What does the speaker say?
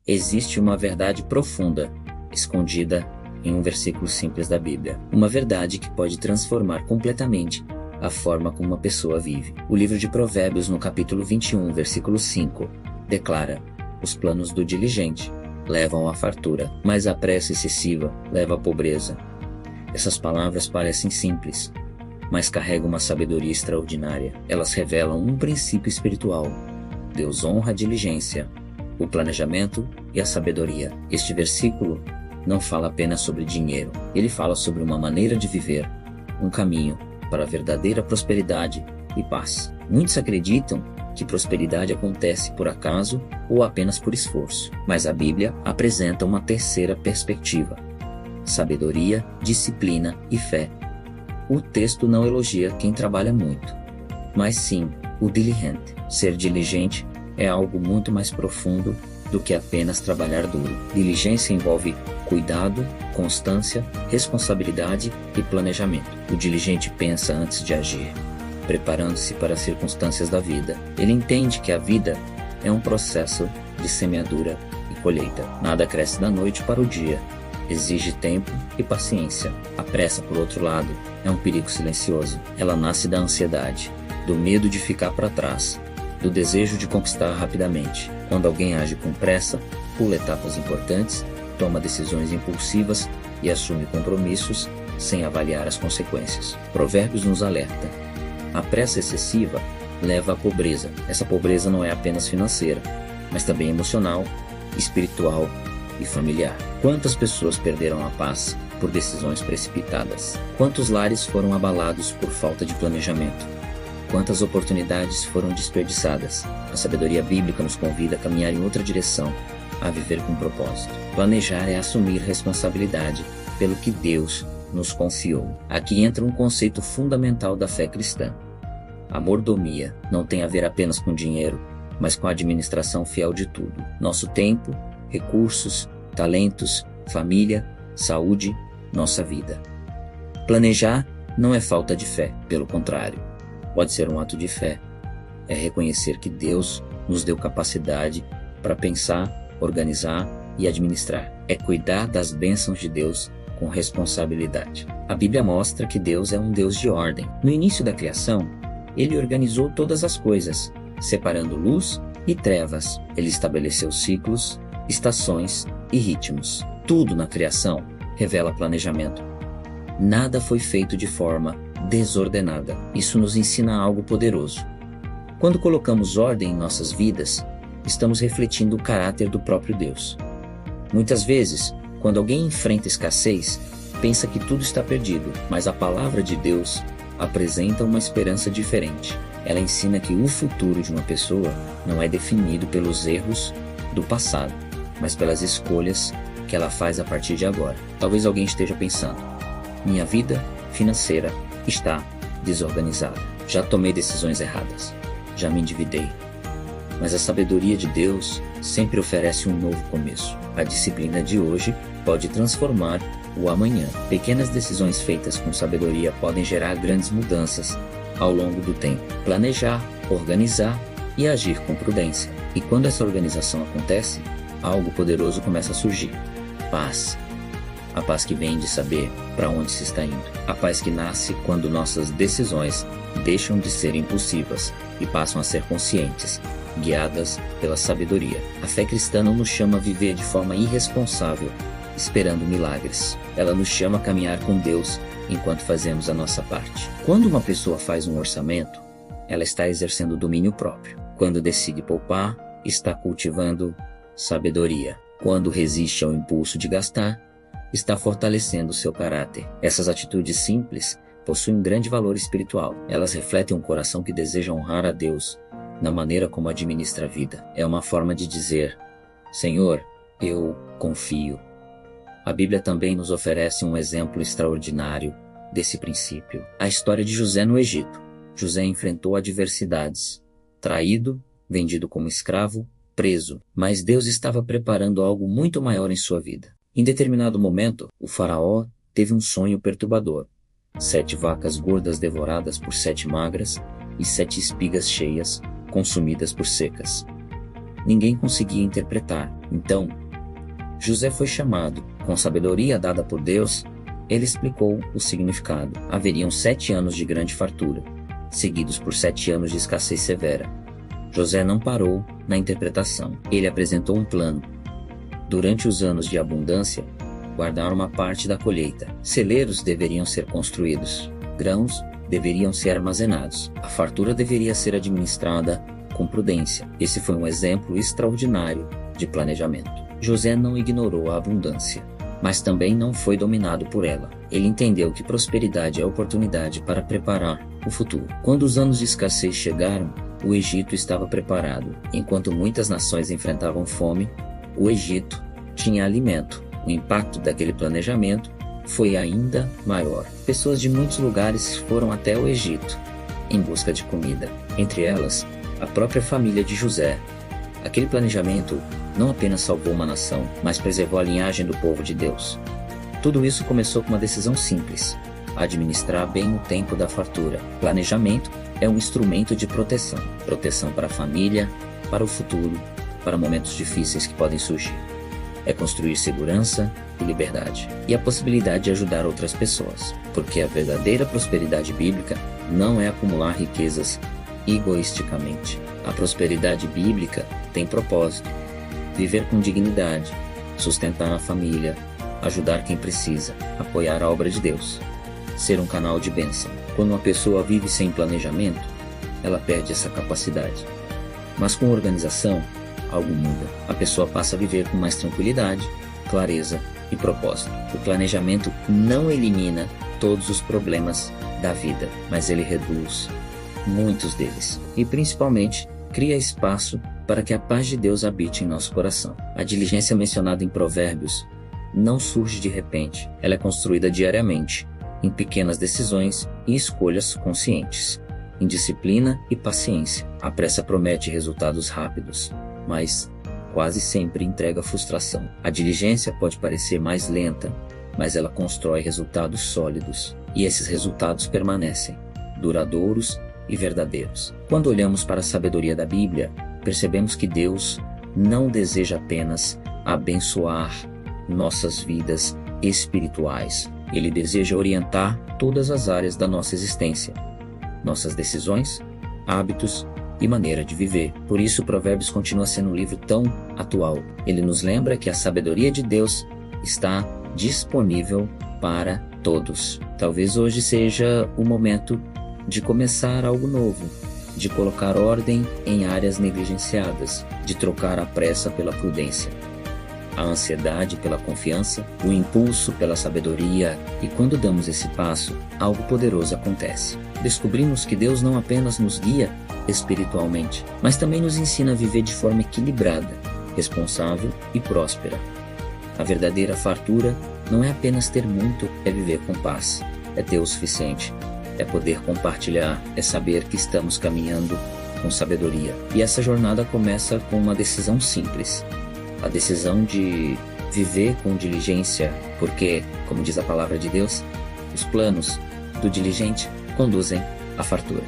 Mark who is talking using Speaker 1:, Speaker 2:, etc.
Speaker 1: Existe uma verdade profunda, escondida em um versículo simples da Bíblia. Uma verdade que pode transformar completamente a forma como uma pessoa vive. O livro de Provérbios, no capítulo 21, versículo 5, declara: os planos do diligente levam à fartura, mas a pressa excessiva leva à pobreza. Essas palavras parecem simples, mas carregam uma sabedoria extraordinária. Elas revelam um princípio espiritual. Deus honra a diligência, o planejamento e a sabedoria. Este versículo não fala apenas sobre dinheiro. Ele fala sobre uma maneira de viver, um caminho para a verdadeira prosperidade e paz. Muitos acreditam que prosperidade acontece por acaso ou apenas por esforço. Mas a Bíblia apresenta uma terceira perspectiva: sabedoria, disciplina e fé. O texto não elogia quem trabalha muito, mas sim o diligente. Ser diligente é algo muito mais profundo do que apenas trabalhar duro. Diligência envolve cuidado, constância, responsabilidade e planejamento. O diligente pensa antes de agir, preparando-se para as circunstâncias da vida. Ele entende que a vida é um processo de semeadura e colheita. Nada cresce da noite para o dia. Exige tempo e paciência. A pressa, por outro lado, é um perigo silencioso. Ela nasce da ansiedade, do medo de ficar para trás, do desejo de conquistar rapidamente. Quando alguém age com pressa, pula etapas importantes, toma decisões impulsivas e assume compromissos sem avaliar as consequências. Provérbios nos alerta: a pressa excessiva leva à pobreza. Essa pobreza não é apenas financeira, mas também emocional, espiritual e familiar. Quantas pessoas perderam a paz por decisões precipitadas? Quantos lares foram abalados por falta de planejamento? Quantas oportunidades foram desperdiçadas? A sabedoria bíblica nos convida a caminhar em outra direção, a viver com propósito. Planejar é assumir responsabilidade pelo que Deus nos confiou. Aqui entra um conceito fundamental da fé cristã. A mordomia não tem a ver apenas com dinheiro, mas com a administração fiel de tudo. Nosso tempo, recursos, talentos, família, saúde, nossa vida. Planejar não é falta de fé, pelo contrário. Pode ser um ato de fé. É reconhecer que Deus nos deu capacidade para pensar, organizar e administrar. É cuidar das bênçãos de Deus com responsabilidade. A Bíblia mostra que Deus é um Deus de ordem. No início da criação, Ele organizou todas as coisas, separando luz e trevas. Ele estabeleceu ciclos, estações e ritmos. Tudo na criação revela planejamento. Nada foi feito de forma desordenada. Isso nos ensina algo poderoso. Quando colocamos ordem em nossas vidas, estamos refletindo o caráter do próprio Deus. Muitas vezes, quando alguém enfrenta escassez, pensa que tudo está perdido, mas a palavra de Deus apresenta uma esperança diferente. Ela ensina que o futuro de uma pessoa não é definido pelos erros do passado, mas pelas escolhas que ela faz a partir de agora. Talvez alguém esteja pensando: minha vida financeira está desorganizada. Já tomei decisões erradas. Já me endividei. Mas a sabedoria de Deus sempre oferece um novo começo. A disciplina de hoje pode transformar o amanhã. Pequenas decisões feitas com sabedoria podem gerar grandes mudanças ao longo do tempo. Planejar, organizar e agir com prudência. E quando essa organização acontece, algo poderoso começa a surgir. Paz. A paz que vem de saber para onde se está indo. A paz que nasce quando nossas decisões deixam de ser impulsivas e passam a ser conscientes, guiadas pela sabedoria. A fé cristã não nos chama a viver de forma irresponsável, esperando milagres. Ela nos chama a caminhar com Deus enquanto fazemos a nossa parte. Quando uma pessoa faz um orçamento, ela está exercendo domínio próprio. Quando decide poupar, está cultivando sabedoria. Quando resiste ao impulso de gastar, está fortalecendo o seu caráter. Essas atitudes simples possuem um grande valor espiritual. Elas refletem um coração que deseja honrar a Deus na maneira como administra a vida. É uma forma de dizer: Senhor, eu confio. A Bíblia também nos oferece um exemplo extraordinário desse princípio. A história de José no Egito. José enfrentou adversidades. Traído, vendido como escravo, preso. Mas Deus estava preparando algo muito maior em sua vida. Em determinado momento, o faraó teve um sonho perturbador. 7 vacas gordas devoradas por 7 magras e 7 espigas cheias, consumidas por secas. ninguém conseguia interpretar. Então, José foi chamado. Com sabedoria dada por Deus, ele explicou o significado. Haveriam 7 anos de grande fartura, seguidos por 7 anos de escassez severa. José não parou na interpretação. Ele apresentou um plano. Durante os anos de abundância, guardar uma parte da colheita. Celeiros deveriam ser construídos. Grãos deveriam ser armazenados. A fartura deveria ser administrada com prudência. Esse foi um exemplo extraordinário de planejamento. José não ignorou a abundância, mas também não foi dominado por ela. Ele entendeu que prosperidade é oportunidade para preparar o futuro. Quando os anos de escassez chegaram, o Egito estava preparado. Enquanto muitas nações enfrentavam fome, o Egito tinha alimento. O impacto daquele planejamento foi ainda maior. Pessoas de muitos lugares foram até o Egito em busca de comida. Entre elas, a própria família de José. Aquele planejamento não apenas salvou uma nação, mas preservou a linhagem do povo de Deus. Tudo isso começou com uma decisão simples: administrar bem o tempo da fartura. Planejamento é um instrumento de proteção. Proteção para a família, para o futuro, para momentos difíceis que podem surgir. É construir segurança e liberdade, e a possibilidade de ajudar outras pessoas. Porque a verdadeira prosperidade bíblica não é acumular riquezas egoisticamente. A prosperidade bíblica tem propósito: viver com dignidade, sustentar a família, ajudar quem precisa, apoiar a obra de Deus, ser um canal de bênção. Quando uma pessoa vive sem planejamento, ela perde essa capacidade. Mas com organização, algo muda. A pessoa passa a viver com mais tranquilidade, clareza e propósito. O planejamento não elimina todos os problemas da vida, mas ele reduz muitos deles. E principalmente, cria espaço para que a paz de Deus habite em nosso coração. A diligência mencionada em Provérbios não surge de repente. Ela é construída diariamente, em pequenas decisões e escolhas conscientes, em disciplina e paciência. A pressa promete resultados rápidos, mas quase sempre entrega frustração. A diligência pode parecer mais lenta, mas ela constrói resultados sólidos, e esses resultados permanecem, duradouros e verdadeiros. Quando olhamos para a sabedoria da Bíblia, percebemos que Deus não deseja apenas abençoar nossas vidas espirituais. Ele deseja orientar todas as áreas da nossa existência, nossas decisões, hábitos e maneira de viver. Por isso, Provérbios continua sendo um livro tão atual. Ele nos lembra que a sabedoria de Deus está disponível para todos. Talvez hoje seja o momento de começar algo novo, de colocar ordem em áreas negligenciadas, de trocar a pressa pela prudência, a ansiedade pela confiança, o impulso pela sabedoria. E quando damos esse passo, algo poderoso acontece. Descobrimos que Deus não apenas nos guia espiritualmente, mas também nos ensina a viver de forma equilibrada, responsável e próspera. A verdadeira fartura não é apenas ter muito, é viver com paz, é ter o suficiente, é poder compartilhar, é saber que estamos caminhando com sabedoria. E essa jornada começa com uma decisão simples: a decisão de viver com diligência, porque, como diz a palavra de Deus, os planos do diligente conduzem à fartura.